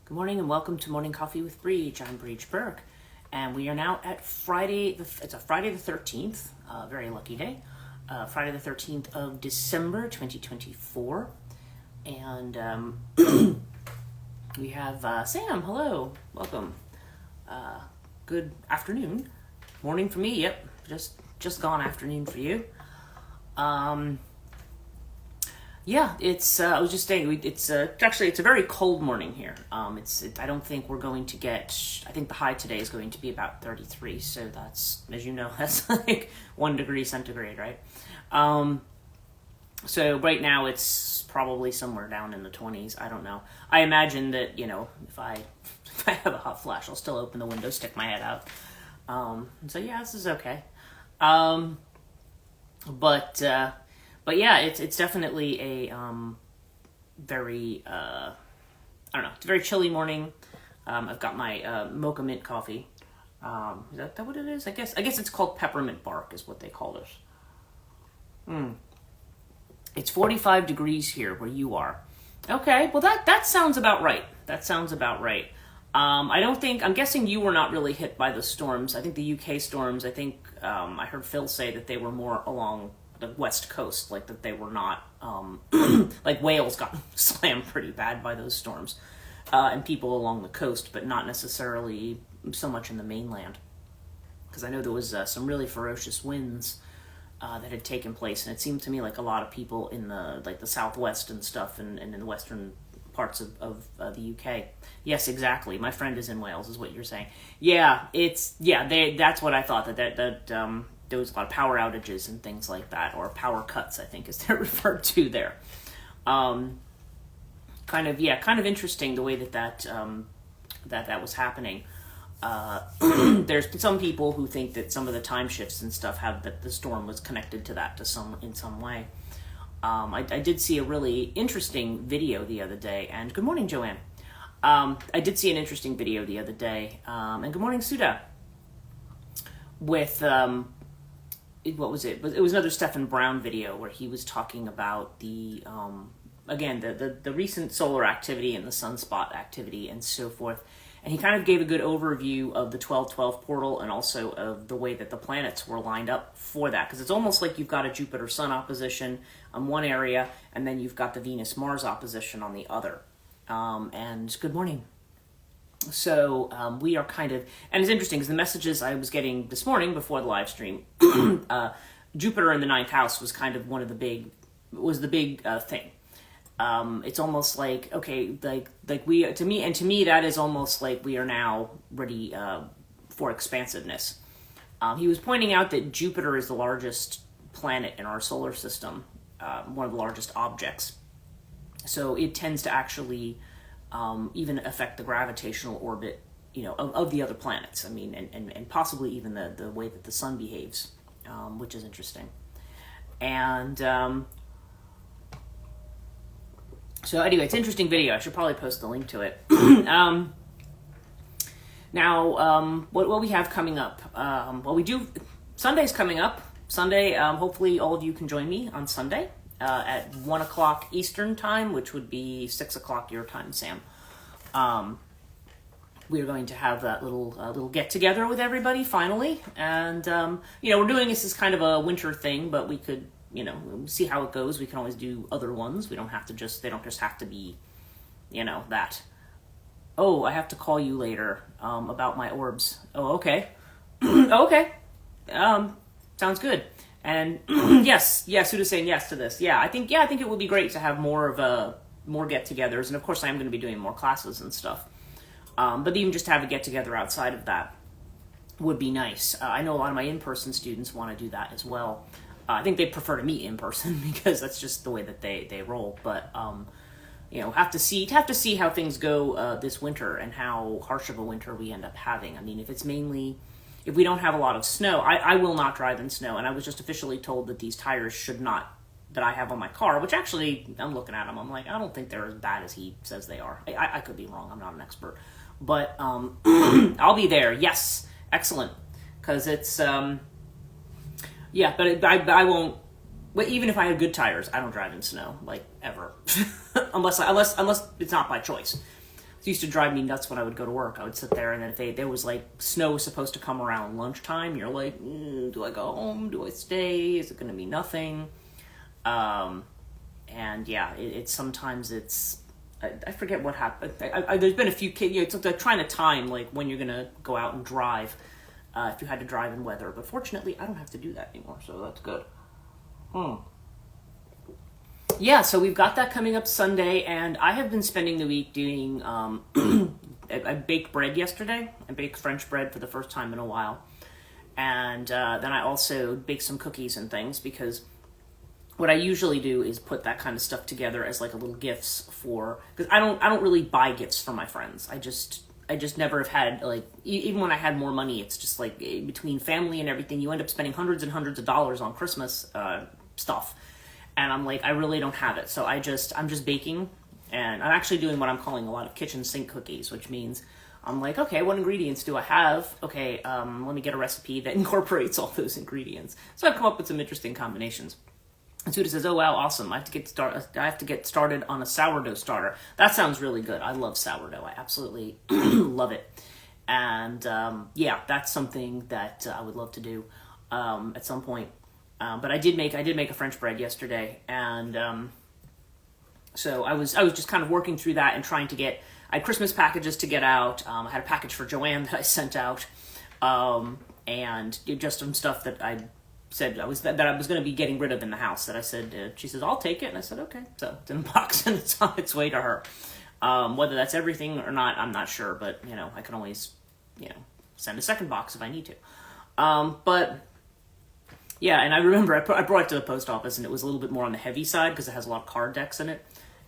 Good morning and welcome to Morning Coffee with Brigid. I'm Brigid Burke, and we are now at Friday. It's a Friday the 13th, very lucky day. Friday the 13th of December 2024, and we have Sam. Hello, welcome. Good afternoon, morning for me. Yep, just gone afternoon for you. Yeah, it's. I was just saying, it's actually it's a very cold morning here. I don't think we're going to get. I think the high today is going to be about 33. So that's, as you know, that's like 1 degree centigrade, right? So right now it's probably somewhere down in the 20s. I don't know. I imagine that if I have a hot flash, I'll still open the window, stick my head out. So yeah, this is okay. But yeah, it's definitely a very I don't know. It's a very chilly morning. I've got my mocha mint coffee. Is that what it is? I guess it's called peppermint bark is what they call it. It's 45 degrees here where you are. Okay, well that sounds about right. I'm guessing you were not really hit by the storms. I think the UK storms. I think I heard Phil say that they were more along the west coast, like that they were not like Wales got slammed pretty bad by those storms, and people along the coast, but not necessarily so much in the mainland, because I know there was some really ferocious winds that had taken place, and it seemed to me like a lot of people in the southwest and stuff, and in the western parts of the UK. Yes, exactly. My friend is in Wales, is what you're saying. Yeah, that's what I thought, that there was a lot of power outages and things like that, or power cuts, I think, as they're referred to there. Kind of interesting the way that was happening. There's some people who think that some of the time shifts and stuff that the storm was connected to that in some way. I did see a really interesting video the other day, and good morning, Joanne. I did see an interesting video the other day, and good morning, Suda. With what was it? It was another Stephen Brown video where he was talking about the recent solar activity and the sunspot activity and so forth. And he kind of gave a good overview of the 1212 portal and also of the way that the planets were lined up for that. Because it's almost like you've got a Jupiter-Sun opposition on one area, and then you've got the Venus-Mars opposition on the other. And good morning. So we are kind of, and it's interesting because the messages I was getting this morning before the live stream, Jupiter in the 9th house was kind of the big thing. It's almost like, okay, to me that is almost like we are now ready for expansiveness. He was pointing out that Jupiter is the largest planet in our solar system, one of the largest objects. So it tends to actually even affect the gravitational orbit, of the other planets. I mean, and possibly even the way that the sun behaves, which is interesting. And so anyway, it's an interesting video. I should probably post the link to it. Now, what we have coming up? Sunday's coming up. Sunday, hopefully all of you can join me on Sunday. At 1 o'clock Eastern time, which would be 6 o'clock your time, Sam. We're going to have that little get together with everybody finally, and we're doing this as kind of a winter thing, but we could see how it goes. We can always do other ones. They don't just have to be that. Oh, I have to call you later about my orbs. Oh, okay. Okay. Sounds good. And yes, Suda's saying yes to this. I think it would be great to have more get-togethers, and of course I am going to be doing more classes and stuff. But even just to have a get-together outside of that would be nice. I know a lot of my in-person students want to do that as well. I think they prefer to meet in person because that's just the way that they roll. But have to see how things go this winter and how harsh of a winter we end up having. I mean, if we don't have a lot of snow, I will not drive in snow. And I was just officially told that these tires that I have on my car, which actually, I'm looking at them, I'm like, I don't think they're as bad as he says they are. I could be wrong, I'm not an expert. But I'll be there, yes, excellent. Because it's, but I won't, even if I had good tires, I don't drive in snow, like, ever. unless it's not by choice. it used to drive me nuts when I would go to work. I would sit there, and then if there was like snow was supposed to come around lunchtime, you're like, do I go home? Do I stay? Is it going to be nothing? And yeah, it's sometimes it's, I forget what happened. There's been a few kids, it's like trying to time like when you're going to go out and drive, if you had to drive in weather. But fortunately, I don't have to do that anymore, so that's good. Yeah, so we've got that coming up Sunday, and I have been spending the week doing, I baked bread yesterday. I baked French bread for the first time in a while. And then I also baked some cookies and things, because what I usually do is put that kind of stuff together as like a little gifts for, because I don't really buy gifts for my friends. I just never have had, like, even when I had more money, it's just like between family and everything, you end up spending hundreds and hundreds of dollars on Christmas stuff. And I'm like, I really don't have it. So I'm just baking, and I'm actually doing what I'm calling a lot of kitchen sink cookies, which means I'm like, okay, what ingredients do I have? Okay, let me get a recipe that incorporates all those ingredients. So I've come up with some interesting combinations. And Suda says, oh wow, awesome. I have to get started on a sourdough starter. That sounds really good. I love sourdough. I absolutely love it. And yeah, that's something that I would love to do at some point. But I did make a French bread yesterday, and so I was just kind of working through that and trying to get, I had Christmas packages to get out. I had a package for Joanne that I sent out, and just some stuff that I said I was going to be getting rid of in the house. That I said, she says, I'll take it, and I said, okay. So it's in a box and it's on its way to her. Whether that's everything or not, I'm not sure, but I can always send a second box if I need to. But yeah, and I remember I brought it to the post office, and it was a little bit more on the heavy side because it has a lot of card decks in it.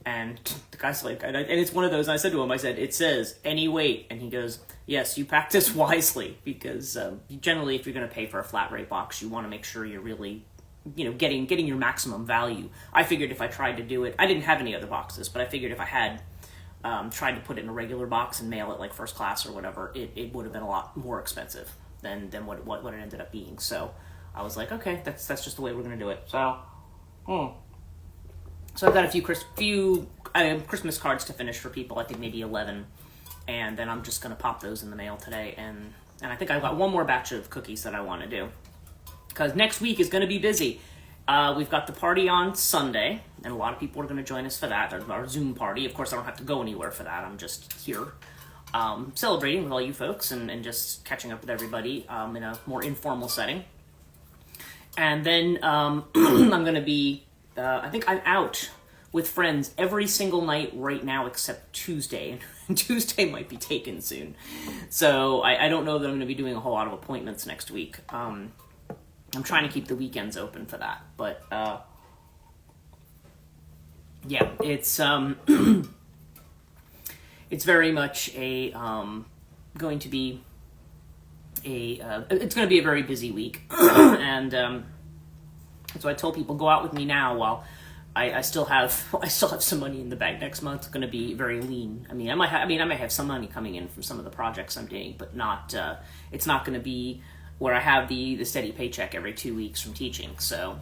And the guy's like, and it's one of those, and I said to him, I said, it says any weight. And he goes, yes, you pack this wisely, because generally if you're going to pay for a flat rate box, you want to make sure you're really, getting your maximum value. I figured if I tried to do it, I didn't have any other boxes, but I figured if I had tried to put it in a regular box and mail it like first class or whatever, it would have been a lot more expensive than what it ended up being. So I was like, okay, that's just the way we're going to do it. So, So I've got a few Christmas cards to finish for people, I think maybe 11. And then I'm just going to pop those in the mail today. And I think I've got one more batch of cookies that I want to do, because next week is going to be busy. We've got the party on Sunday, and a lot of people are going to join us for that, our Zoom party. Of course, I don't have to go anywhere for that. I'm just here celebrating with all you folks and just catching up with everybody in a more informal setting. And then I'm going to be, I think I'm out with friends every single night right now except Tuesday. And Tuesday might be taken soon. So I don't know that I'm going to be doing a whole lot of appointments next week. I'm trying to keep the weekends open for that. But yeah, it's it's very much going to be it's going to be a very busy week. And so I told people, go out with me now while I still have some money in the bag. Next month it's going to be very lean. I mean, I might have some money coming in from some of the projects I'm doing, but not it's not going to be where I have the steady paycheck every 2 weeks from teaching. So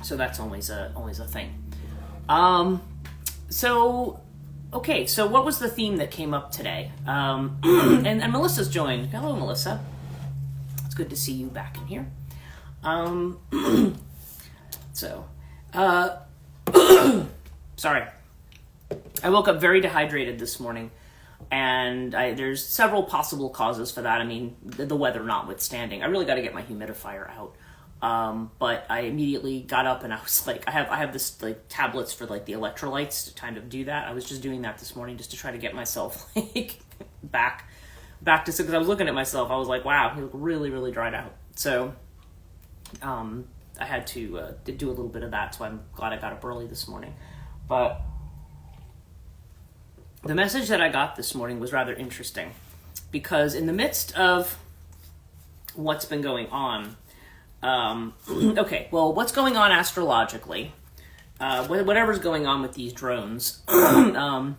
so that's always a thing. So okay, so what was the theme that came up today? And Melissa's joined. Hello, Melissa. It's good to see you back in here. Sorry. I woke up very dehydrated this morning, and there's several possible causes for that. I mean, the weather notwithstanding. I really got to get my humidifier out. But I immediately got up and I was like, I have this like tablets for like the electrolytes to kind of do that. I was just doing that this morning just to try to get myself like back to, because I was looking at myself. I was like, wow, you look really, really dried out. So, I had to do a little bit of that. So I'm glad I got up early this morning. But the message that I got this morning was rather interesting, because in the midst of what's been going on, okay, well, what's going on astrologically, whatever's going on with these drones, I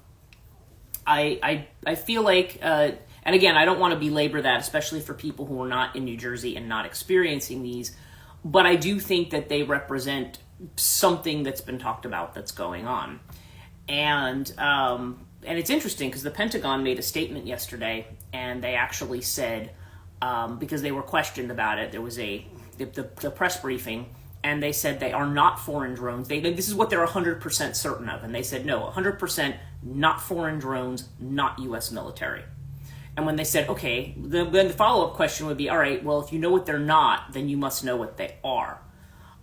feel like, and again, I don't want to belabor that, especially for people who are not in New Jersey and not experiencing these, but I do think that they represent something that's been talked about that's going on. And and it's interesting because the Pentagon made a statement yesterday, and they actually said, because they were questioned about it, there was the press briefing, and they said they are not foreign drones. This is what they're 100% certain of, and they said no, 100% not foreign drones, not U.S. military. And when they said, okay, then the follow-up question would be, all right, well, if you know what they're not, then you must know what they are.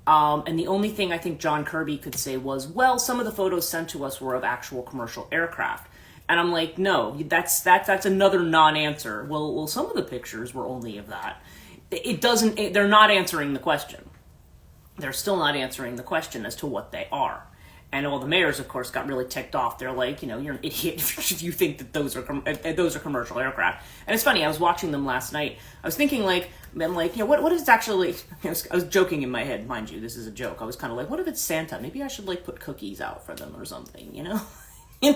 And the only thing I think John Kirby could say was, well, some of the photos sent to us were of actual commercial aircraft. And I'm like, no, that's another non-answer. Well, some of the pictures were only of that. They're not answering the question. They're still not answering the question as to what they are. And all the mayors, of course, got really ticked off. They're like, you're an idiot if you think that those are commercial aircraft. And it's funny, I was watching them last night. I was thinking, what is actually... I was joking in my head, mind you, this is a joke. I was kind of like, what if it's Santa? Maybe I should, put cookies out for them or something, maybe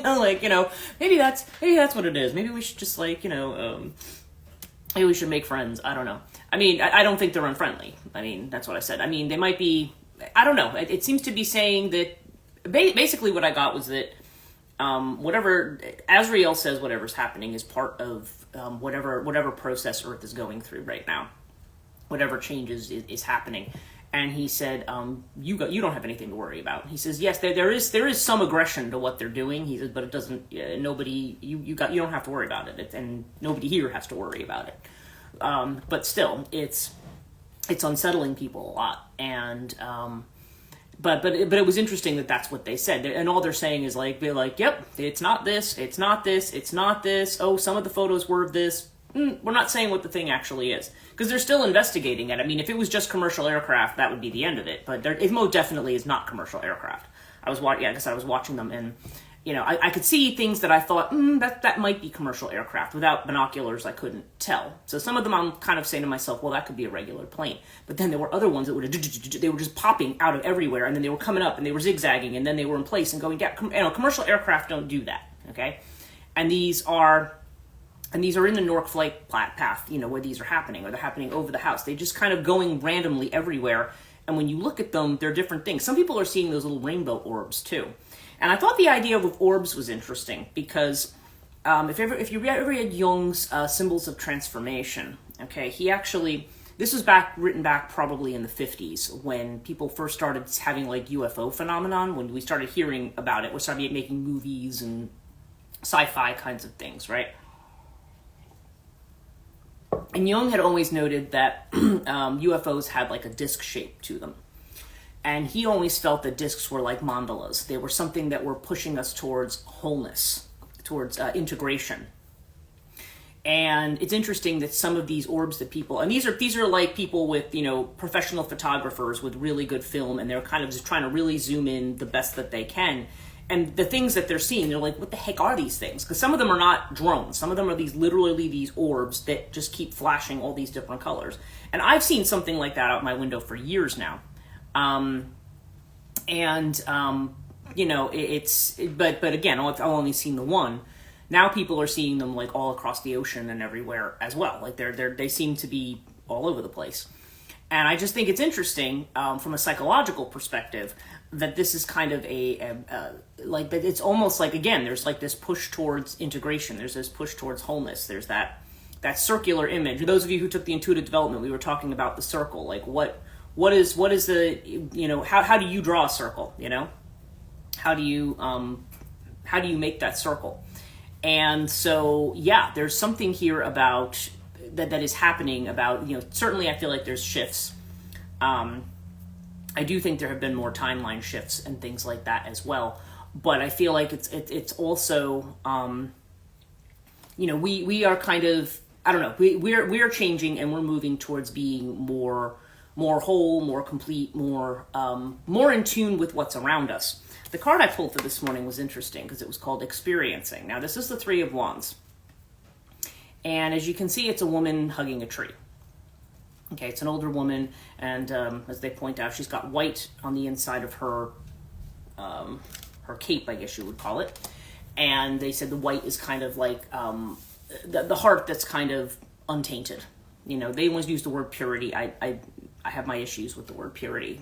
that's what it is. Maybe we should just, maybe we should make friends. I don't know. I don't think they're unfriendly. That's what I said. They might be... I don't know. It seems to be saying that... Basically, what I got was that whatever Azrael says, whatever's happening is part of whatever process Earth is going through right now, whatever changes is happening. And he said, you don't have anything to worry about. He says, yes, there is some aggression to what they're doing. He says, but it doesn't. Nobody you don't have to worry about it, and nobody here has to worry about it. But still, it's unsettling people a lot, and. But it was interesting that that's what they said, and all they're saying is yep, it's not this, it's not this, it's not this. Oh, some of the photos were of this. We're not saying what the thing actually is because they're still investigating it. If it was just commercial aircraft, that would be the end of it. But it most definitely is not commercial aircraft. I was watching them, and I could see things that I thought that might be commercial aircraft. Without binoculars, I couldn't tell. So some of them I'm kind of saying to myself, well, that could be a regular plane. But then there were other ones that they were just popping out of everywhere, and then they were coming up, and they were zigzagging, and then they were in place and going down. Commercial aircraft don't do that, okay? And these are in the Newark flight path, where these are happening, or they're happening over the house. They're just kind of going randomly everywhere, and when you look at them, they're different things. Some people are seeing those little rainbow orbs, too. And I thought the idea of orbs was interesting because if you ever read Jung's Symbols of Transformation, okay, this was written back probably in the 50s when people first started having UFO phenomenon, when we started hearing about it, we started making movies and sci-fi kinds of things, right? And Jung had always noted that UFOs had a disc shape to them. And he always felt that discs were like mandalas. They were something that were pushing us towards wholeness, towards integration. And it's interesting that some of these orbs that people, and these are people with, professional photographers with really good film, and they're kind of just trying to really zoom in the best that they can. And the things that they're seeing, they're like, what the heck are these things? Because some of them are not drones. Some of them are literally these orbs that just keep flashing all these different colors. And I've seen something like that out my window for years now. But again, I've only seen the one. Now people are seeing them all across the ocean and everywhere as well. They seem to be all over the place. And I just think it's interesting, from a psychological perspective, that this is kind of that it's almost again, there's this push towards integration. There's this push towards wholeness. There's that circular image. For those of you who took the intuitive development, we were talking about the circle. What is the, how do you draw a circle, How do you make that circle? And so, yeah, there's something here about that is happening about, certainly I feel like there's shifts. I do think there have been more timeline shifts and things like that as well. But I feel like it's also, we are kind of, I don't know, we are changing, and we're moving towards being more whole, more complete, more in tune with what's around us. The card I pulled for this morning was interesting because it was called Experiencing. Now, this is the Three of Wands. And as you can see, it's a woman hugging a tree. Okay, it's an older woman, and as they point out, she's got white on the inside of her cape, I guess you would call it. And they said the white is kind of like the heart that's kind of untainted. They always use the word purity. I have my issues with the word purity.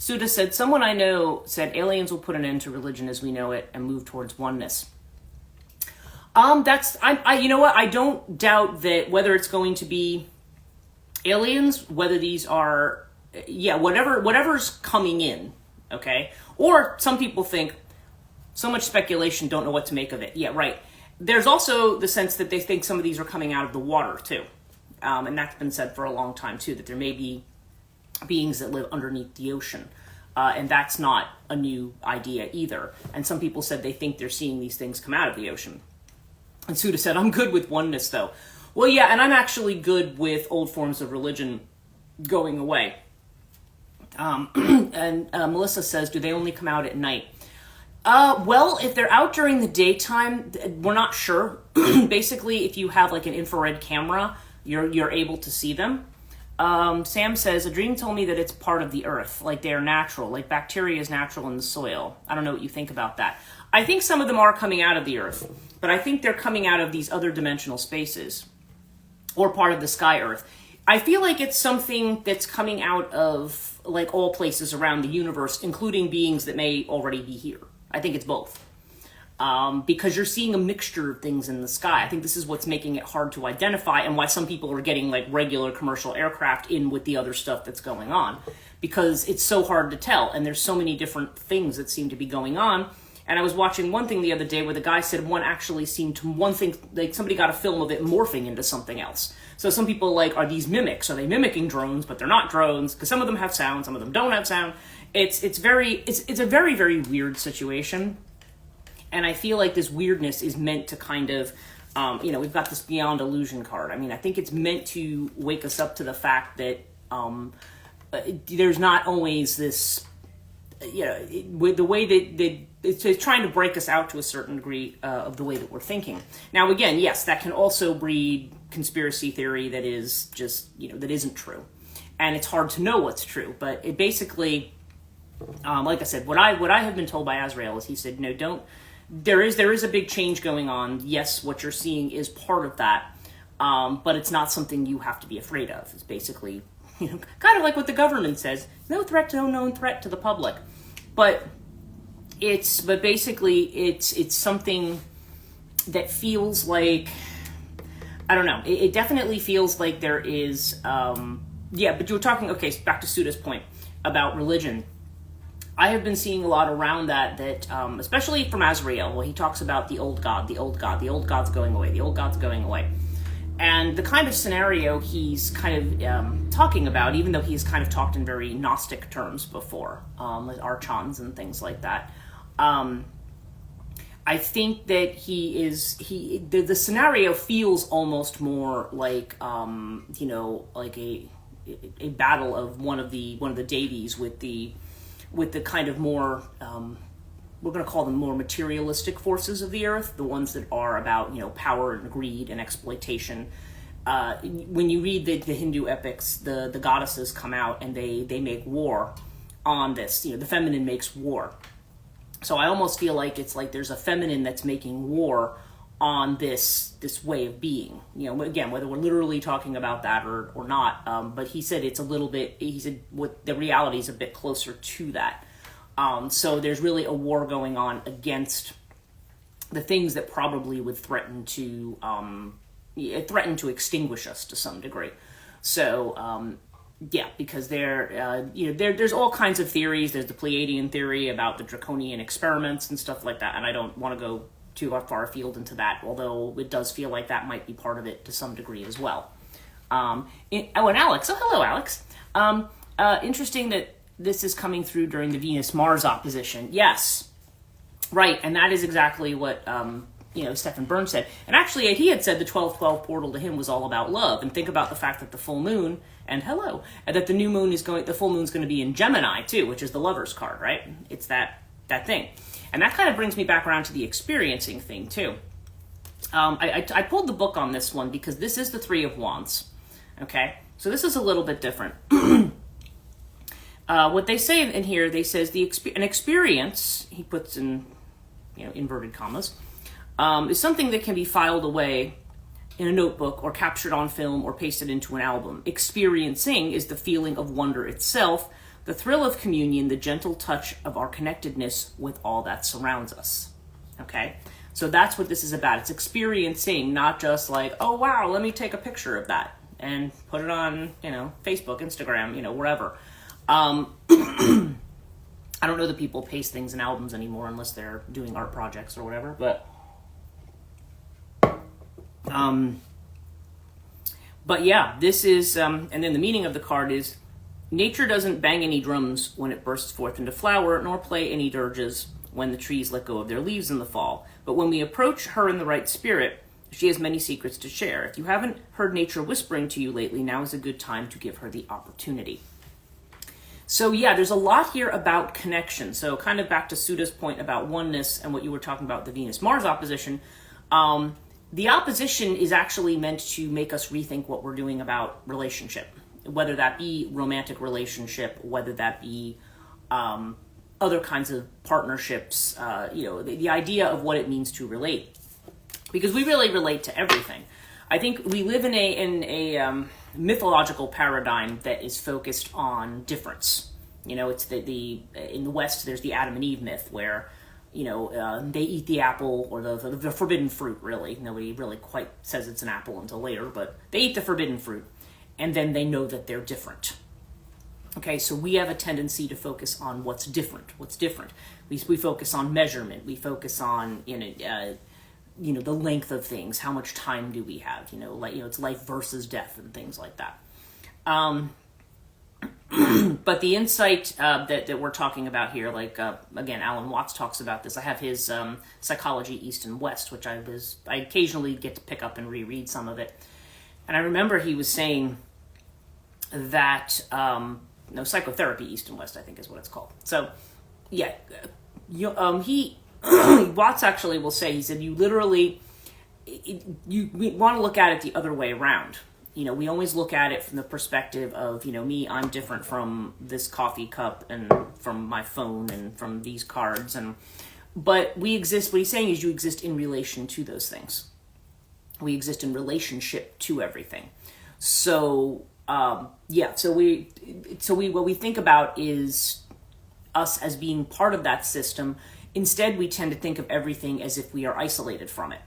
Suda said, someone I know said aliens will put an end to religion as we know it and move towards oneness. You know what? I don't doubt that whether it's going to be aliens, whether these are, whatever's coming in, okay? Or some people think, so much speculation, don't know what to make of it. Yeah, right. There's also the sense that they think some of these are coming out of the water, too. And that's been said for a long time, too, that there may be beings that live underneath the ocean. And that's not a new idea either. And some people said they think they're seeing these things come out of the ocean. And Suda said, I'm good with oneness, though. Well, yeah, and I'm actually good with old forms of religion going away. And Melissa says, do they only come out at night? Well, if they're out during the daytime, we're not sure. Basically, if you have like an infrared camera, you're able to see them. Sam says, a dream told me that it's part of the earth, like they are natural, like bacteria is natural in the soil. I don't know what you think about that. I think some of them are coming out of the earth, but I think they're coming out of these other dimensional spaces, or part of the sky earth. I feel like it's something that's coming out of like all places around the universe, including beings that may already be here. I think it's both. Because you're seeing a mixture of things in the sky. I think this is what's making it hard to identify, and why some people are getting like regular commercial aircraft in with the other stuff that's going on, because it's so hard to tell, and there's so many different things that seem to be going on. And I was watching one thing the other day where the guy said one thing, like somebody got a film of it morphing into something else. So some people like, are these mimics? Are they mimicking drones, but they're not drones? Because some of them have sound, some of them don't have sound. It's a very, very weird situation. And I feel like this weirdness is meant to kind of, we've got this Beyond Illusion card. I mean, I think it's meant to wake us up to the fact that there's not always this, with the way that it's trying to break us out to a certain degree of the way that we're thinking. Now, again, yes, that can also breed conspiracy theory that is just, that isn't true. And it's hard to know what's true. But it basically, like I said, what I have been told by Azrael is he said, no, don't. There is a big change going on. Yes, what you're seeing is part of that, but it's not something you have to be afraid of. It's basically, kind of like what the government says: no known threat to the public. But basically it's something that feels like, I don't know. It definitely feels like there is, But you were talking. Okay, back to Suda's point about religion. I have been seeing a lot around that, especially from Azrael, where he talks about the old god's going away, the old god's going away. And the kind of scenario he's kind of talking about, even though he's kind of talked in very Gnostic terms before, like archons and things like that, I think that the scenario feels almost more like, like a battle of one of the deities with the kind of more, we're going to call them more materialistic forces of the earth, the ones that are about, power and greed and exploitation. When you read the Hindu epics, the goddesses come out and they make war on this. The feminine makes war. So I almost feel like it's like there's a feminine that's making war on this way of being. Again, whether we're literally talking about that or not, but he said it's a little bit, he said what the reality is a bit closer to that. So there's really a war going on against the things that probably would threaten to extinguish us to some degree. So, because there's all kinds of theories. There's the Pleiadian theory about the draconian experiments and stuff like that, and I don't want to go too far afield into that, although it does feel like that might be part of it to some degree as well. And Alex, hello, Alex. Interesting that this is coming through during the Venus-Mars opposition. Yes, right, and that is exactly what Stephen Burns said. And actually, he had said the 12/12 portal to him was all about love. And think about the fact that the full moon, and that the new moon the full moon's going to be in Gemini too, which is the Lover's card, right? It's that thing. And that kind of brings me back around to the experiencing thing, too. I pulled the book on this one because this is the Three of Wands, okay? So this is a little bit different. What they say in here, they says an experience, he puts in inverted commas, is something that can be filed away in a notebook or captured on film or pasted into an album. Experiencing is the feeling of wonder itself, the thrill of communion, the gentle touch of our connectedness with all that surrounds us. Okay? So that's what this is about. It's experiencing, not just like, oh wow, let me take a picture of that and put it on, Facebook, Instagram, wherever. I don't know that people paste things in albums anymore unless they're doing art projects or whatever, but yeah, this is, and then the meaning of the card is, nature doesn't bang any drums when it bursts forth into flower, nor play any dirges when the trees let go of their leaves in the fall. But when we approach her in the right spirit, she has many secrets to share. If you haven't heard nature whispering to you lately, now is a good time to give her the opportunity. So yeah, there's a lot here about connection. So kind of back to Sudha's point about oneness and what you were talking about, the Venus-Mars opposition. The opposition is actually meant to make us rethink what we're doing about relationship, whether that be romantic relationship, whether that be other kinds of partnerships, the idea of what it means to relate. Because we really relate to everything. I think we live in a mythological paradigm that is focused on difference. It's in the West, there's the Adam and Eve myth where, they eat the apple or the forbidden fruit, really. Nobody really quite says it's an apple until later, but they eat the forbidden fruit, and then they know that they're different. Okay, so we have a tendency to focus on what's different. We focus on measurement. We focus on, the length of things. How much time do we have? It's life versus death and things like that. But the insight that we're talking about here, again, Alan Watts talks about this. I have his Psychology East and West, which I occasionally get to pick up and reread some of it. And I remember he was saying that, Psychotherapy East and West, I think is what it's called. So, yeah, Watts actually will say, he said, you want to look at it the other way around. We always look at it from the perspective of, me, I'm different from this coffee cup and from my phone and from these cards. But we exist, what he's saying is you exist in relation to those things. We exist in relationship to everything. So, what we think about is us as being part of that system. Instead, we tend to think of everything as if we are isolated from it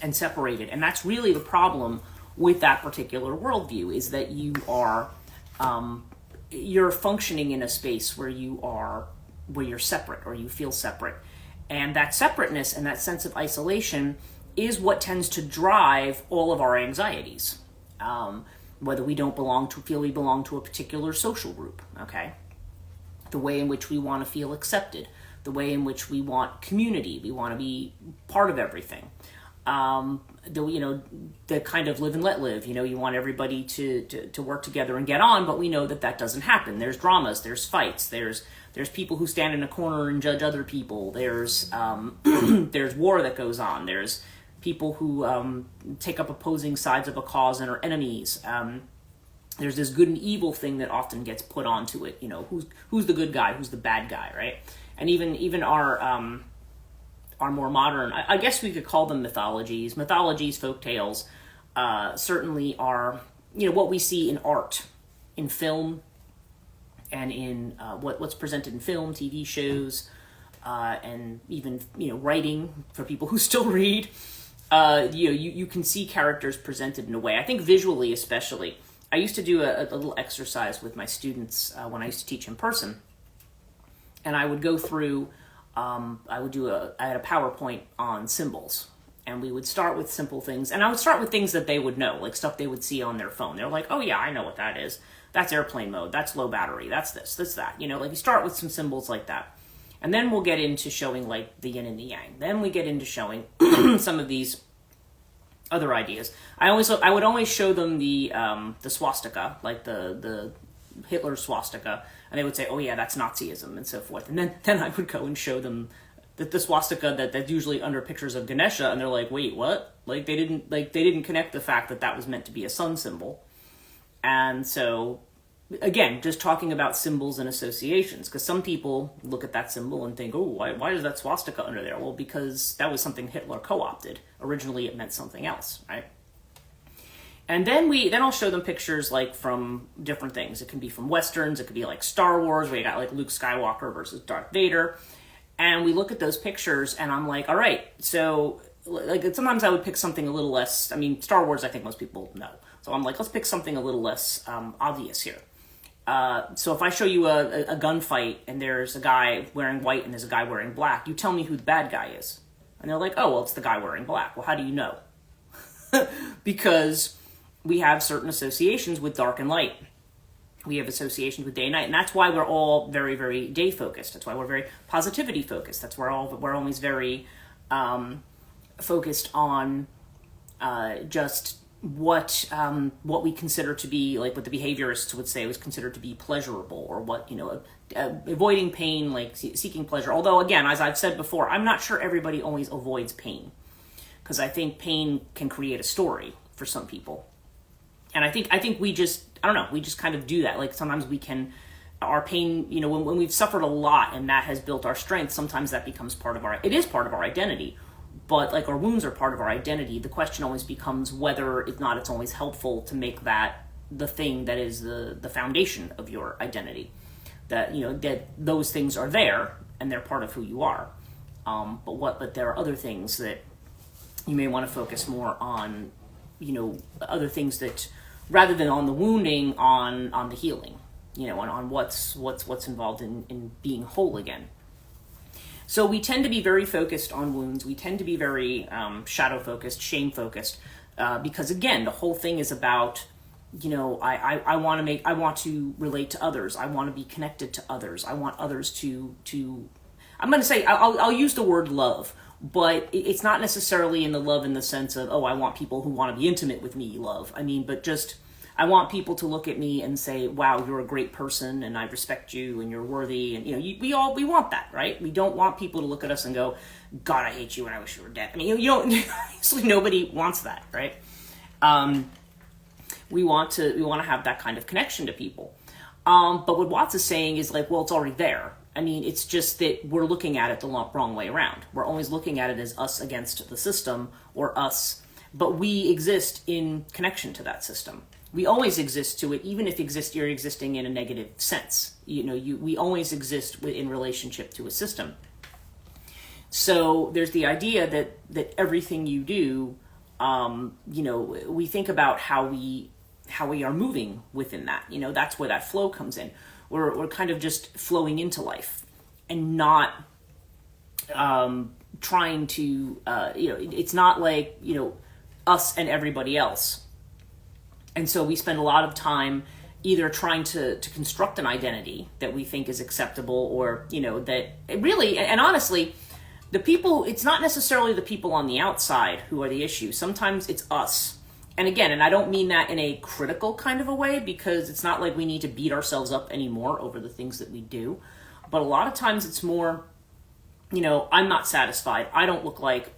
and separated. And that's really the problem with that particular worldview, is that you're functioning in a space where you're separate, or you feel separate. And that separateness and that sense of isolation is what tends to drive all of our anxieties. Whether we feel we belong to a particular social group, okay? The way in which we want to feel accepted, the way in which we want community, we want to be part of everything. The kind of live and let live, you want everybody to work together and get on, but we know that doesn't happen. There's dramas, there's fights, there's people who stand in a corner and judge other people, there's there's war that goes on, there's people who take up opposing sides of a cause and are enemies. There's this good and evil thing that often gets put onto it, who's the good guy, who's the bad guy, right? And even our more modern, I guess we could call them mythologies, folk tales, certainly are, what we see in art, in film, and in what's presented in film, TV shows, and even, writing for people who still read. You can see characters presented in a way. I think visually especially. I used to do a little exercise with my students when I used to teach in person. And I would go through, I had a PowerPoint on symbols. And we would start with simple things. And I would start with things that they would know, like stuff they would see on their phone. They're like, oh yeah, I know what that is. That's airplane mode. That's low battery. That's this, that's that. You start with some symbols like that. And then we'll get into showing like the yin and the yang. Then we get into showing some of these other ideas. I would always show them the swastika, like the Hitler swastika, and they would say, "Oh yeah, that's Nazism," and so forth. And then I would go and show them the swastika that's usually under pictures of Ganesha, and they're like, "Wait, what?" Like they didn't connect the fact that was meant to be a sun symbol. And so, again, just talking about symbols and associations, because some people look at that symbol and think, oh, why is that swastika under there? Well, because that was something Hitler co-opted. Originally, it meant something else, right? And then I'll show them pictures like from different things. It can be from Westerns. It could be like Star Wars, where you got like Luke Skywalker versus Darth Vader. And we look at those pictures, and I'm like, all right, so like sometimes I would pick something a little less. I mean, Star Wars, I think most people know. So I'm like, let's pick something a little less obvious here. So if I show you a gunfight and there's a guy wearing white and there's a guy wearing black, you tell me who the bad guy is. And they're like, oh, well, it's the guy wearing black. Well, how do you know? Because we have certain associations with dark and light. We have associations with day and night, and that's why we're all very, very day focused. That's why we're very positivity focused. That's why we're always very focused on just what we consider to be, like what the behaviorists would say was considered to be pleasurable, or what, avoiding pain, like seeking pleasure. Although, again, as I've said before, I'm not sure everybody always avoids pain, because I think pain can create a story for some people. And I think we just, I don't know, we just kind of do that. Like sometimes we can, our pain, when we've suffered a lot and that has built our strength, sometimes that becomes it is part of our identity. But like our wounds are part of our identity. The question always becomes whether, if not, it's always helpful to make that the thing that is the foundation of your identity. That, that those things are there and they're part of who you are. But there are other things that you may want to focus more on, other things that, rather than on the wounding, on the healing, on what's involved in being whole again. So we tend to be very focused on wounds. We tend to be very shadow focused, shame focused, because again, the whole thing is about, I want to relate to others. I want to be connected to others. I want others to I'm going to say, I'll use the word love, but it's not necessarily in the love in the sense of, oh, I want people who want to be intimate with me love. I mean, but just, I want people to look at me and say, wow, you're a great person and I respect you and you're worthy. And, we want that, right? We don't want people to look at us and go, God, I hate you and I wish you were dead. I mean, obviously nobody wants that, right? We want to have that kind of connection to people. But what Watts is saying is like, well, it's already there. I mean, it's just that we're looking at it the wrong way around. We're always looking at it as us against the system, or us, but we exist in connection to that system. We always exist to it, even if you're existing in a negative sense. We always exist in relationship to a system. So there's the idea that everything you do, we think about how we are moving within that. That's where that flow comes in. We're kind of just flowing into life and not trying to, it's not like, us and everybody else. And so we spend a lot of time either trying to construct an identity that we think is acceptable, or, that it really, and honestly, the people, it's not necessarily the people on the outside who are the issue. Sometimes it's us. And again, and I don't mean that in a critical kind of a way, because it's not like we need to beat ourselves up anymore over the things that we do. But a lot of times it's more, I'm not satisfied. I don't look like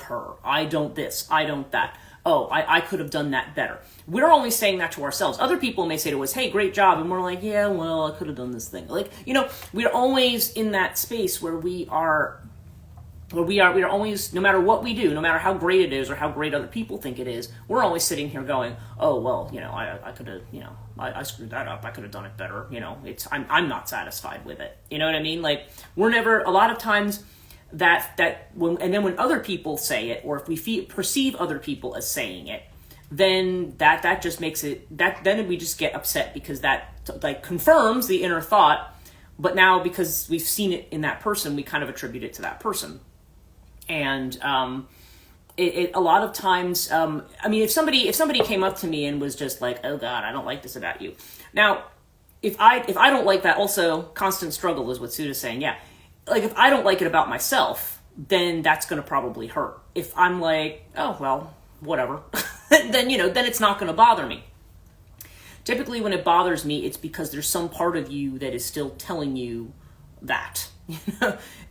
her. I don't this. I don't that. Oh, I could have done that better. We're only saying that to ourselves. Other people may say to us, hey, great job. And we're like, yeah, well, I could have done this thing. Like, we're always in that space where we are always, no matter what we do, no matter how great it is or how great other people think it is, we're always sitting here going, oh, well, I could have, I screwed that up. I could have done it better. I'm not satisfied with it. You know what I mean? Like, we're never, a lot of times when other people say it, or if we perceive other people as saying it, then that just makes it, then we just get upset, because that like confirms the inner thought. But now, because we've seen it in that person, we kind of attribute it to that person. And a lot of times, if somebody came up to me and was just like, oh God, I don't like this about you. Now, if I don't like that, also constant struggle is what Sudha's saying. Yeah. Like, if I don't like it about myself, then that's going to probably hurt. If I'm like, oh, well, whatever, then it's not going to bother me. Typically when it bothers me, it's because there's some part of you that is still telling you that.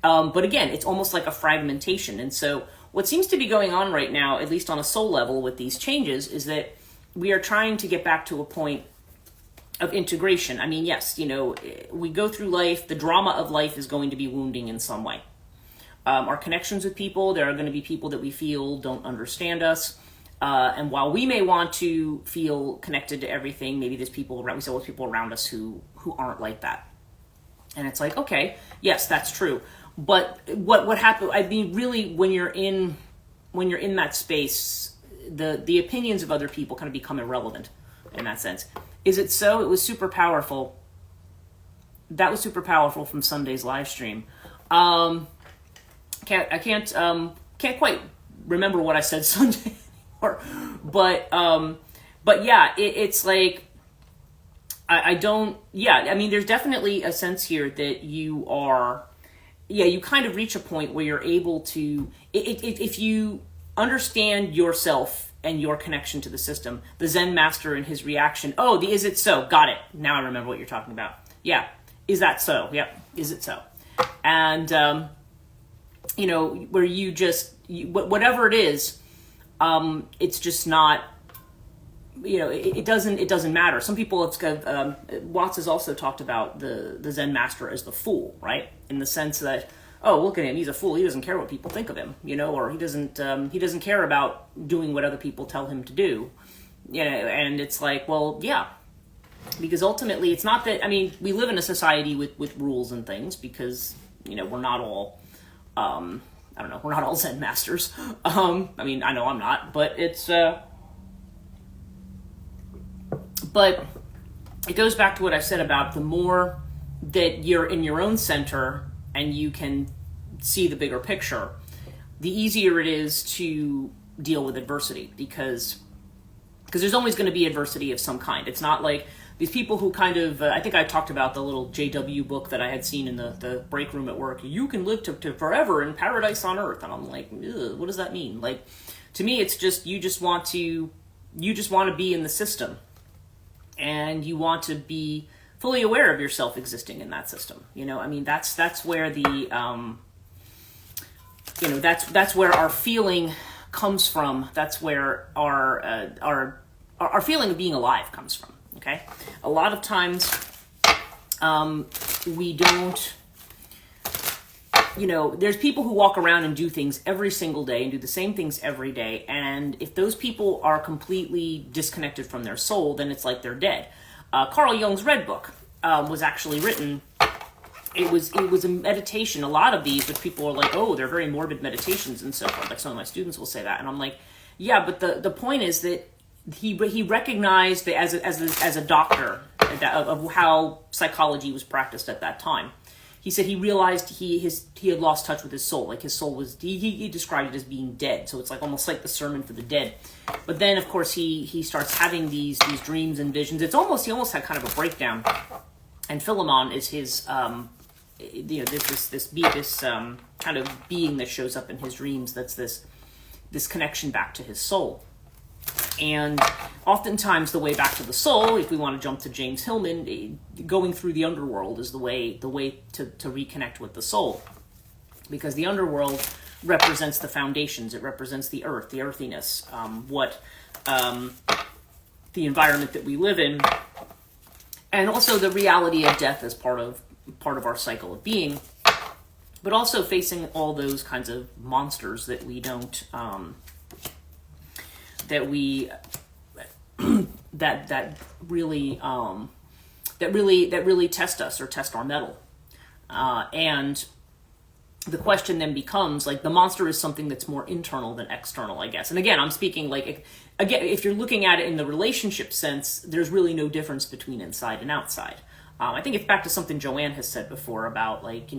But again, it's almost like a fragmentation. And so what seems to be going on right now, at least on a soul level with these changes, is that we are trying to get back to a point of integration. I mean, yes, we go through life. The drama of life is going to be wounding in some way. Our connections with people, there are going to be people that we feel don't understand us. And while we may want to feel connected to everything, maybe there's people around, we still have people around us who aren't like that. And it's like, okay, yes, that's true. But what happened? I mean, really, when you're in that space, the opinions of other people kind of become irrelevant in that sense. Is it so? It was super powerful. That was super powerful from Sunday's live stream. Can't quite remember what I said Sunday anymore, but yeah, it's like I don't. Yeah, I mean, there's definitely a sense here that you are. Yeah, you kind of reach a point where you're able to, if you understand yourself and your connection to the system, the Zen master and his reaction, oh, the is it so? Got it. Now I remember what you're talking about. Yeah. Is that so? Yep. Is it so? And, where you just, whatever it is, it's just not, it doesn't matter. Some people, Watts has also talked about the Zen master as the fool, right? In the sense that, oh, look at him, he's a fool. He doesn't care what people think of him, or he doesn't care about doing what other people tell him to do, and it's like, well, yeah, because ultimately it's not that, I mean, we live in a society with rules and things because, we're not all, I don't know, we're not all Zen masters. I mean, I know I'm not, but it's, but it goes back to what I said about the more that you're in your own center and you can see the bigger picture, the easier it is to deal with adversity because there's always going to be adversity of some kind. It's not like these people who kind of, I think I talked about the little JW book that I had seen in the break room at work. You can live to forever in paradise on earth. And I'm like, what does that mean? Like, to me, it's just, you just want to be in the system. And you want to be fully aware of yourself existing in that system. I mean, that's where the, that's where our feeling comes from. That's where our feeling of being alive comes from. Okay. A lot of times, we don't, there's people who walk around and do things every single day and do the same things every day. And if those people are completely disconnected from their soul, then it's like they're dead. Carl Jung's Red Book was actually written. It was a meditation. A lot of these, which people are like, oh, they're very morbid meditations and so forth. Like some of my students will say that, and I'm like, yeah, but the point is that he recognized that as a doctor of how psychology was practiced at that time. He said he realized he had lost touch with his soul. Like his soul was, he described it as being dead. So it's like almost like the sermon for the dead. But then, of course, he starts having these dreams and visions. He almost had kind of a breakdown. And Philemon is his, this kind of being that shows up in his dreams. That's this connection back to his soul. And oftentimes the way back to the soul, if we want to jump to James Hillman, going through the underworld is the way to reconnect with the soul. Because the underworld represents the foundations, it represents the earth, the earthiness, the environment that we live in, and also the reality of death as part of our cycle of being, but also facing all those kinds of monsters that we don't that really test us or test our mettle. And the question then becomes, like, the monster is something that's more internal than external, I guess. And again, I'm speaking like, again, if you're looking at it in the relationship sense, there's really no difference between inside and outside. I think it's back to something Joanne has said before about, like,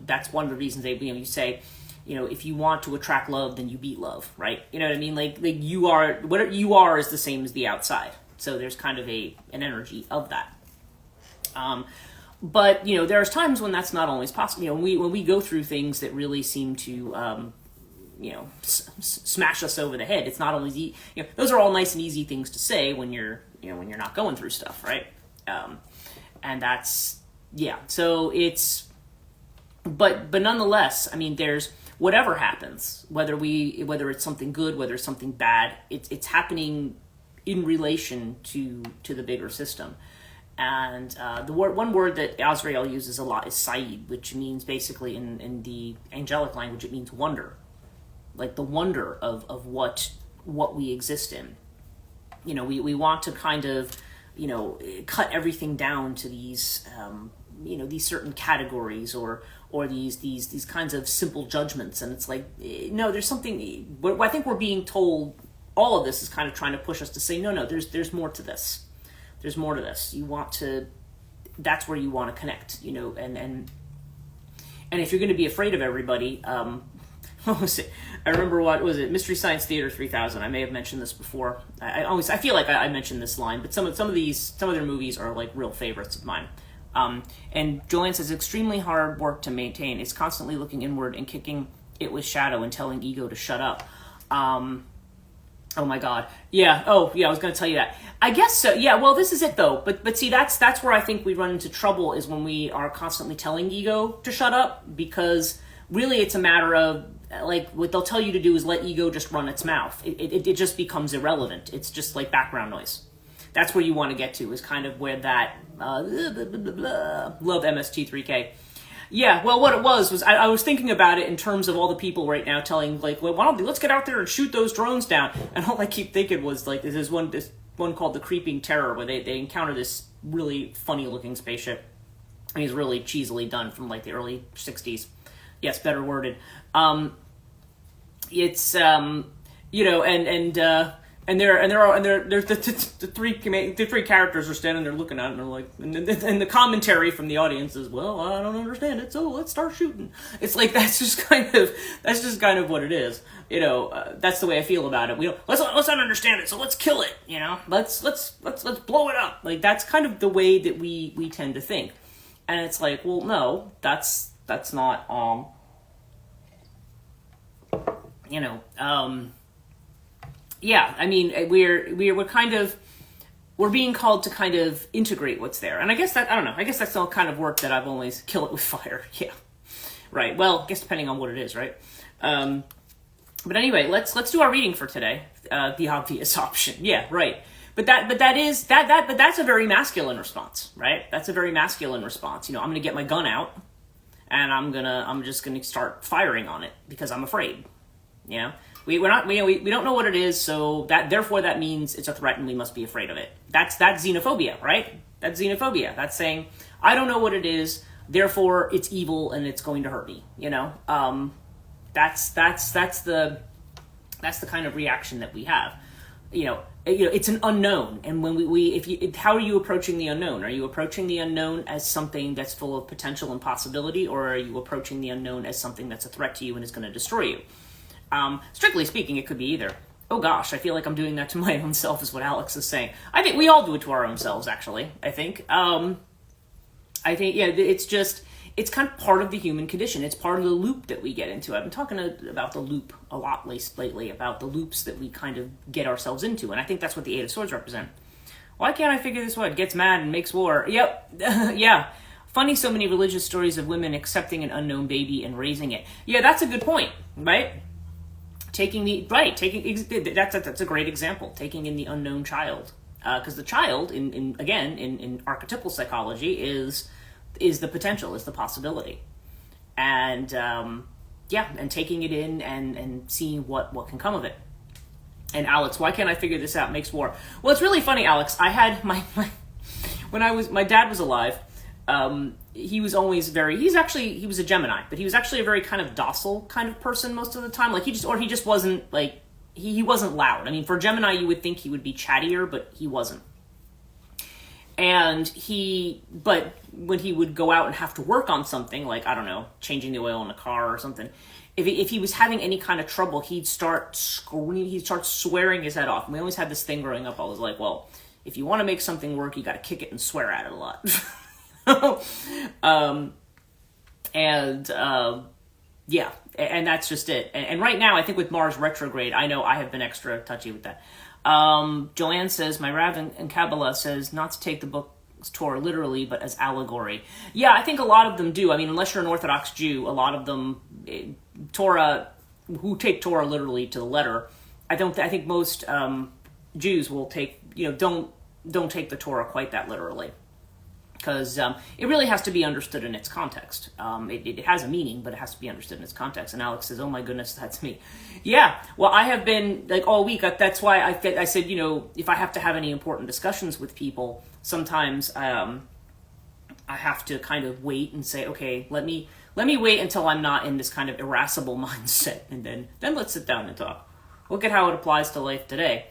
that's one of the reasons you say, if you want to attract love, then you beat love, right? You know what I mean? Like you are, what you are is the same as the outside. So there's kind of an energy of that. But there's times when that's not always possible. When we go through things that really seem to, smash us over the head, it's not always easy. Those are all nice and easy things to say when you're not going through stuff, right? And that's, yeah. So it's, but nonetheless, I mean, there's whatever happens, whether it's something good, whether it's something bad, it's happening in relation to the bigger system. And one word that Azrael uses a lot is Said, which means basically in the angelic language, it means wonder, like the wonder of what we exist in. We want to kind of cut everything down to these these certain categories or these kinds of simple judgments. And it's like, no, there's something. I think we're being told all of this is kind of trying to push us to say, no, there's more to this. There's more to this. That's where you want to connect, and if you're going to be afraid of everybody, what was it? I remember, what was it? Mystery Science Theater 3000. I may have mentioned this before. I feel like I mentioned this line, but some of their movies are like real favorites of mine. And Joanne says, extremely hard work to maintain. It's constantly looking inward and kicking it with shadow and telling ego to shut up. Oh my God. Yeah. Oh yeah. I was going to tell you that. I guess so. Yeah. Well, this is it though. But see, that's where I think we run into trouble, is when we are constantly telling ego to shut up, because really it's a matter of, like, what they'll tell you to do is let ego just run its mouth. It just becomes irrelevant. It's just like background noise. That's where you want to get to, is kind of where that, love MST3K. Yeah, well, what it was I was thinking about it in terms of all the people right now telling, like, well, let's get out there and shoot those drones down. And all I keep thinking was, like, there's one called The Creeping Terror, where they encounter this really funny-looking spaceship. And he's really cheesily done, from, like, the early 60s. Yes, better worded. It's, and the three characters are standing there looking at it, and they're like, and the commentary from the audience is, well, I don't understand it, so let's start shooting. It's like, that's just kind of what it is. That's the way I feel about it. Let's not understand it, so let's kill it. Let's blow it up. Like, that's kind of the way that we tend to think. And it's like, well, no, that's not yeah, I mean, we're being called to kind of integrate what's there. And I guess that's all kind of work that I've always, kill it with fire. Yeah. Right. Well, I guess depending on what it is, right? But anyway, let's do our reading for today. The obvious option. Yeah, right. But that's a very masculine response, right? That's a very masculine response. I'm going to get my gun out and I'm just going to start firing on it because I'm afraid. We don't know what it is, so that means it's a threat and we must be afraid of it. That's xenophobia, right? That's xenophobia. That's saying, I don't know what it is, therefore it's evil and it's going to hurt me. That's the kind of reaction that we have. It's an unknown, and when how are you approaching the unknown? Are you approaching the unknown as something that's full of potential and possibility, or are you approaching the unknown as something that's a threat to you and is going to destroy you? Strictly speaking, it could be either. Oh gosh, I feel like I'm doing that to my own self, is what Alex is saying. I think we all do it to our own selves, actually. I think, yeah, it's kind of part of the human condition. It's part of the loop that we get into. I've been talking about the loop a lot lately, about the loops that we kind of get ourselves into, and I think that's what the Eight of Swords represent. Why can't I figure this out? Gets mad and makes war. Yep, yeah. Funny, so many religious stories of women accepting an unknown baby and raising it. Yeah, that's a good point, right? That's a great example. Taking in the unknown child, because the child, in archetypal psychology, is the potential, is the possibility, and and taking it in and seeing what can come of it. And Alex, why can't I figure this out? Makes war. Well, it's really funny, Alex. I had my dad was alive. He was always he was a Gemini, but he was actually a very kind of docile kind of person most of the time. Like he just wasn't like, he wasn't loud. I mean, for Gemini, you would think he would be chattier, but he wasn't. But when he would go out and have to work on something, like, I don't know, changing the oil in a car or something, if he was having any kind of trouble, he'd start screaming, he'd start swearing his head off. And we always had this thing growing up. I was like, well, if you want to make something work, you got to kick it and swear at it a lot. Yeah, and that's just it. And right now, I think with Mars retrograde, I know I have been extra touchy with that. Joanne says, my Rav in Kabbalah says not to take the book's Torah literally, but as allegory. Yeah, I think a lot of them do. I mean, unless you're an Orthodox Jew, a lot of them, who take Torah literally to the letter, I think most Jews will take, don't take the Torah quite that literally. Because it really has to be understood in its context. It has a meaning, but it has to be understood in its context. And Alex says, oh my goodness, that's me. Yeah, well, I have been, like, all week, that's why I said, if I have to have any important discussions with people, sometimes I have to kind of wait and say, okay, let me wait until I'm not in this kind of irascible mindset, and then let's sit down and talk. Look at how it applies to life today.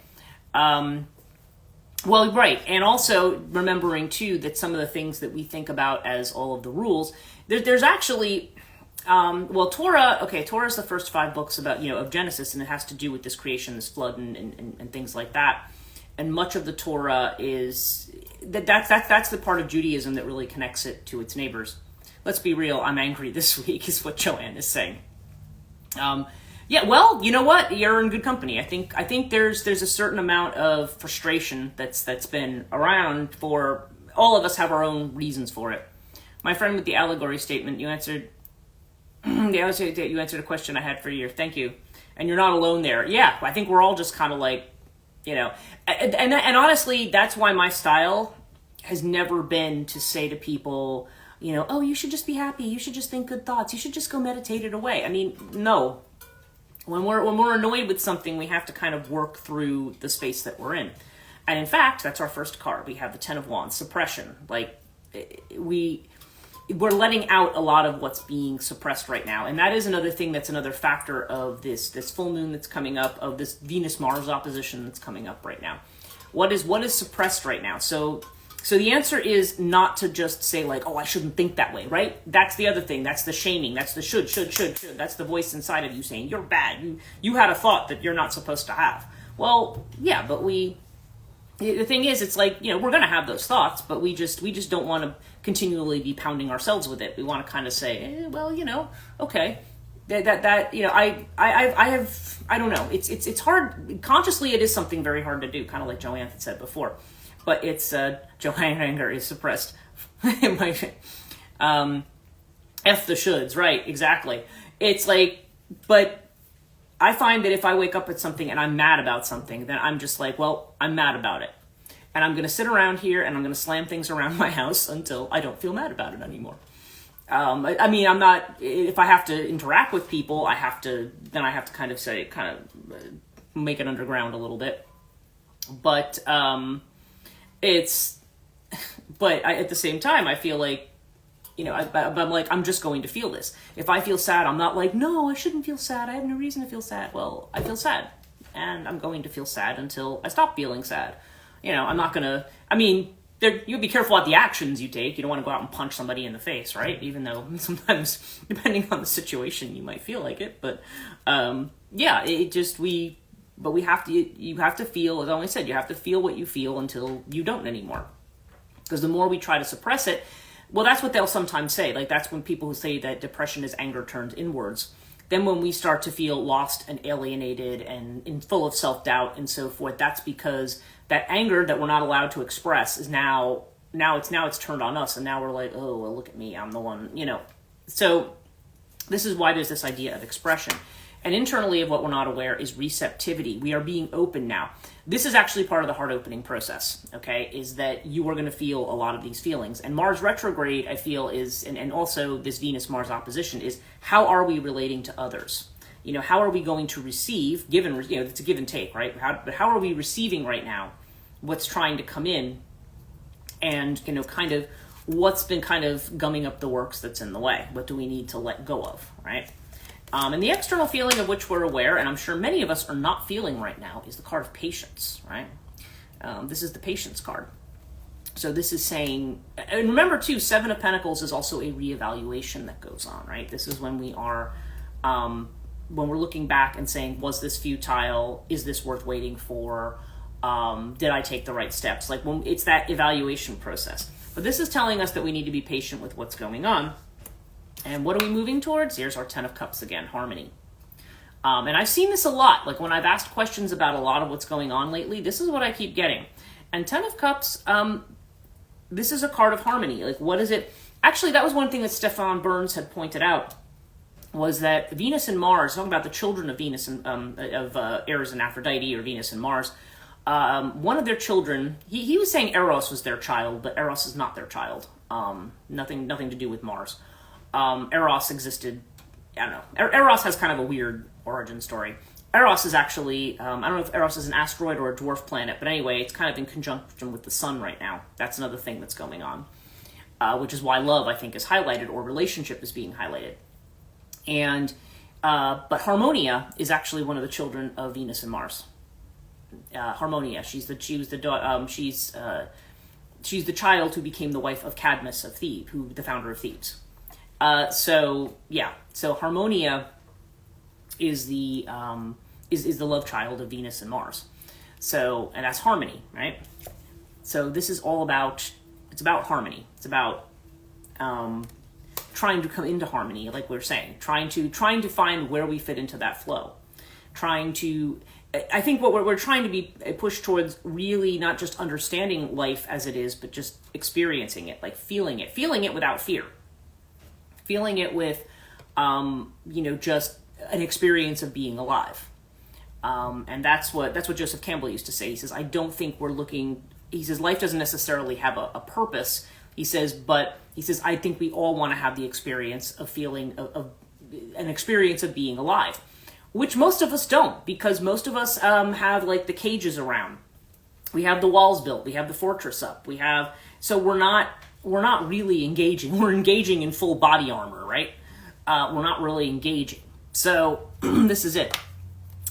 Well, right, and also remembering too that some of the things that we think about as all of the rules, there's actually, Torah is the first 5 books about, of Genesis, and it has to do with this creation, this flood, and things like that. And much of the Torah is that's the part of Judaism that really connects it to its neighbors. Let's be real, I'm angry this week, is what Joanne is saying. Yeah, well, you know what? You're in good company. I think there's a certain amount of frustration that's been around. For all of us have our own reasons for it. My friend with the allegory statement, you answered a question I had for you. Thank you. And you're not alone there. Yeah, I think we're all just kind of like, and honestly, that's why my style has never been to say to people, oh, you should just be happy. You should just think good thoughts. You should just go meditate it away. I mean, no. When we're annoyed with something, we have to kind of work through the space that we're in. And in fact, that's our first card. We have the 10 of Wands, suppression. Like, we're letting out a lot of what's being suppressed right now. And that is another thing that's another factor of this full moon that's coming up, of this Venus-Mars opposition that's coming up right now. What is suppressed right now? So the answer is not to just say like, oh, I shouldn't think that way, right? That's the other thing. That's the shaming. That's the should. That's the voice inside of you saying, you're bad. You had a thought that you're not supposed to have. Well, yeah, but the thing is, it's like, we're going to have those thoughts, but we just don't want to continually be pounding ourselves with it. We want to kind of say, well, okay. I don't know. It's hard. Consciously, it is something very hard to do, kind of like Joanne had said before. But it's, Joanne anger is suppressed. F the shoulds, right, exactly. It's like, but I find that if I wake up at something and I'm mad about something, then I'm just like, well, I'm mad about it. And I'm going to sit around here and I'm going to slam things around my house until I don't feel mad about it anymore. I mean, I'm not, if I have to interact with people, I have to kind of make it underground a little bit. But, at the same time, I feel like, I'm like, I'm just going to feel this. If I feel sad, I'm not like, no, I shouldn't feel sad. I have no reason to feel sad. Well, I feel sad, and I'm going to feel sad until I stop feeling sad. I'm not gonna, you'll be careful at the actions you take. You don't want to go out and punch somebody in the face, right? Even though sometimes, depending on the situation, you might feel like it. But, we have to, you have to feel, as I always said, you have to feel what you feel until you don't anymore. Because the more we try to suppress it, well, that's what they'll sometimes say. Like, that's when people who say that depression is anger turned inwards. Then when we start to feel lost and alienated and full of self-doubt and so forth, that's because that anger that we're not allowed to express is now it's turned on us. And now we're like, oh, well, look at me. I'm the one, So this is why there's this idea of expression. And internally of what we're not aware is receptivity. We are being open now. This is actually part of the heart opening process, okay, is that you are going to feel a lot of these feelings. And Mars retrograde, I feel, is, and also this Venus-Mars opposition, is how are we relating to others? How are we going to receive, given, it's a give and take, right? But how are we receiving right now what's trying to come in, and, kind of what's been kind of gumming up the works that's in the way? What do we need to let go of, right? And the external feeling of which we're aware, and I'm sure many of us are not feeling right now, is the card of patience, right? This is the patience card. So this is saying, and remember too, 7 of Pentacles is also a reevaluation that goes on, right? This is when we are, when we're looking back and saying, was this futile? Is this worth waiting for? Did I take the right steps? Like, when it's that evaluation process. But this is telling us that we need to be patient with what's going on. And what are we moving towards? Here's our 10 of Cups again, harmony. And I've seen this a lot. Like, when I've asked questions about a lot of what's going on lately, this is what I keep getting. And 10 of Cups, this is a card of harmony. Like, what is it? Actually, that was one thing that Stefan Burns had pointed out, was that Venus and Mars, talking about the children of Venus and Eros and Aphrodite, or Venus and Mars, one of their children, he was saying Eros was their child, but Eros is not their child. Nothing to do with Mars. Eros existed, I don't know. Eros has kind of a weird origin story. Eros is actually, I don't know if Eros is an asteroid or a dwarf planet, but anyway, it's kind of in conjunction with the sun right now. That's another thing that's going on. which is why love, I think, is highlighted, or relationship is being highlighted. And but Harmonia is actually one of the children of Venus and Mars. Harmonia, she's the child who became the wife of Cadmus of Thebes, who the founder of Thebes. So Harmonia is the love child of Venus and Mars. So, and that's harmony, right? So this is all about, it's about harmony. It's about trying to come into harmony, like we were saying, trying to find where we fit into that flow. I think what we're trying to be pushed towards, really not just understanding life as it is, but just experiencing it, like feeling it without fear, feeling it with, just an experience of being alive. And that's what Joseph Campbell used to say. He says, I don't think he says, life doesn't necessarily have a purpose. He says, I think we all want to have the experience of feeling an experience of being alive, which most of us don't, because most of us have like the cages around. We have the walls built. We have the fortress up. So we're not really engaging. We're engaging in full body armor, right? We're not really engaging. So this is it.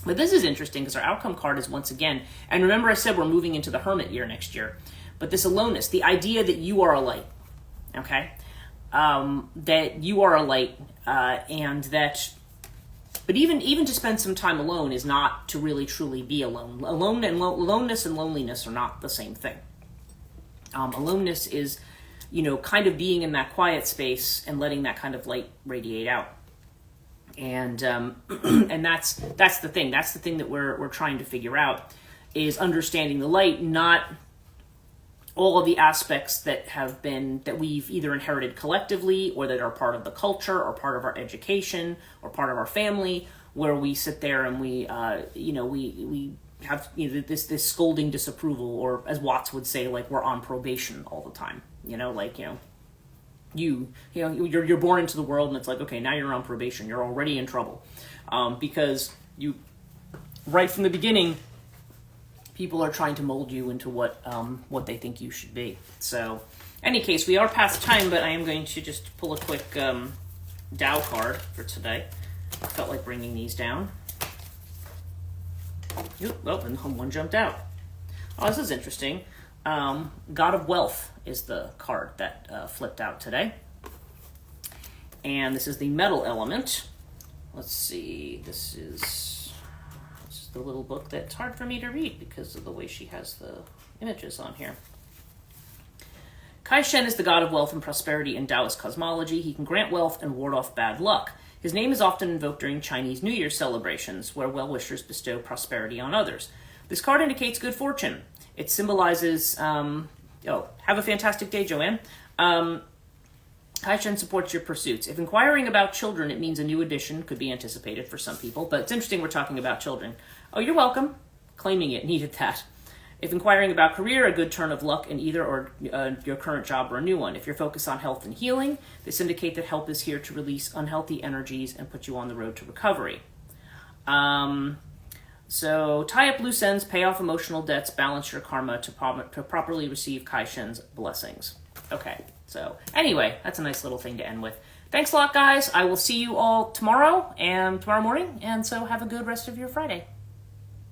But this is interesting because our outcome card is once again, and remember I said we're moving into the hermit year next year, but this aloneness, the idea that you are a light, okay? That you are a light, and that, but even to spend some time alone is not to really truly be alone. Aloneness and loneliness are not the same thing. Aloneness is, kind of being in that quiet space and letting that kind of light radiate out. And and that's the thing. That's the thing that we're trying to figure out, is understanding the light, not all of the aspects that we've either inherited collectively, or that are part of the culture, or part of our education, or part of our family, where we sit there and we have this scolding disapproval, or as Watts would say, like we're on probation all the time. You're born into the world and it's like, okay, now you're on probation. You're already in trouble. Because right from the beginning, people are trying to mold you into what they think you should be. So, any case, we are past time, but I am going to just pull a quick Tao card for today. I felt like bringing these down. And one jumped out. Oh, this is interesting. God of Wealth is the card that flipped out today. And this is the metal element. Let's see, this is the little book that's hard for me to read because of the way she has the images on here. Kai Shen is the god of wealth and prosperity in Taoist cosmology. He can grant wealth and ward off bad luck. His name is often invoked during Chinese New Year celebrations, where well-wishers bestow prosperity on others. This card indicates good fortune. It symbolizes, have a fantastic day, Joanne. Kai Shen supports your pursuits. If inquiring about children, it means a new addition could be anticipated for some people, but it's interesting we're talking about children. Oh, you're welcome. Claiming it, needed that. If inquiring about career, a good turn of luck in either or your current job or a new one. If you're focused on health and healing, this indicates that help is here to release unhealthy energies and put you on the road to recovery. So tie up loose ends, pay off emotional debts, balance your karma to properly receive Kai Shen's blessings. Okay, so anyway, that's a nice little thing to end with. Thanks a lot, guys. I will see you all tomorrow morning, and so have a good rest of your Friday.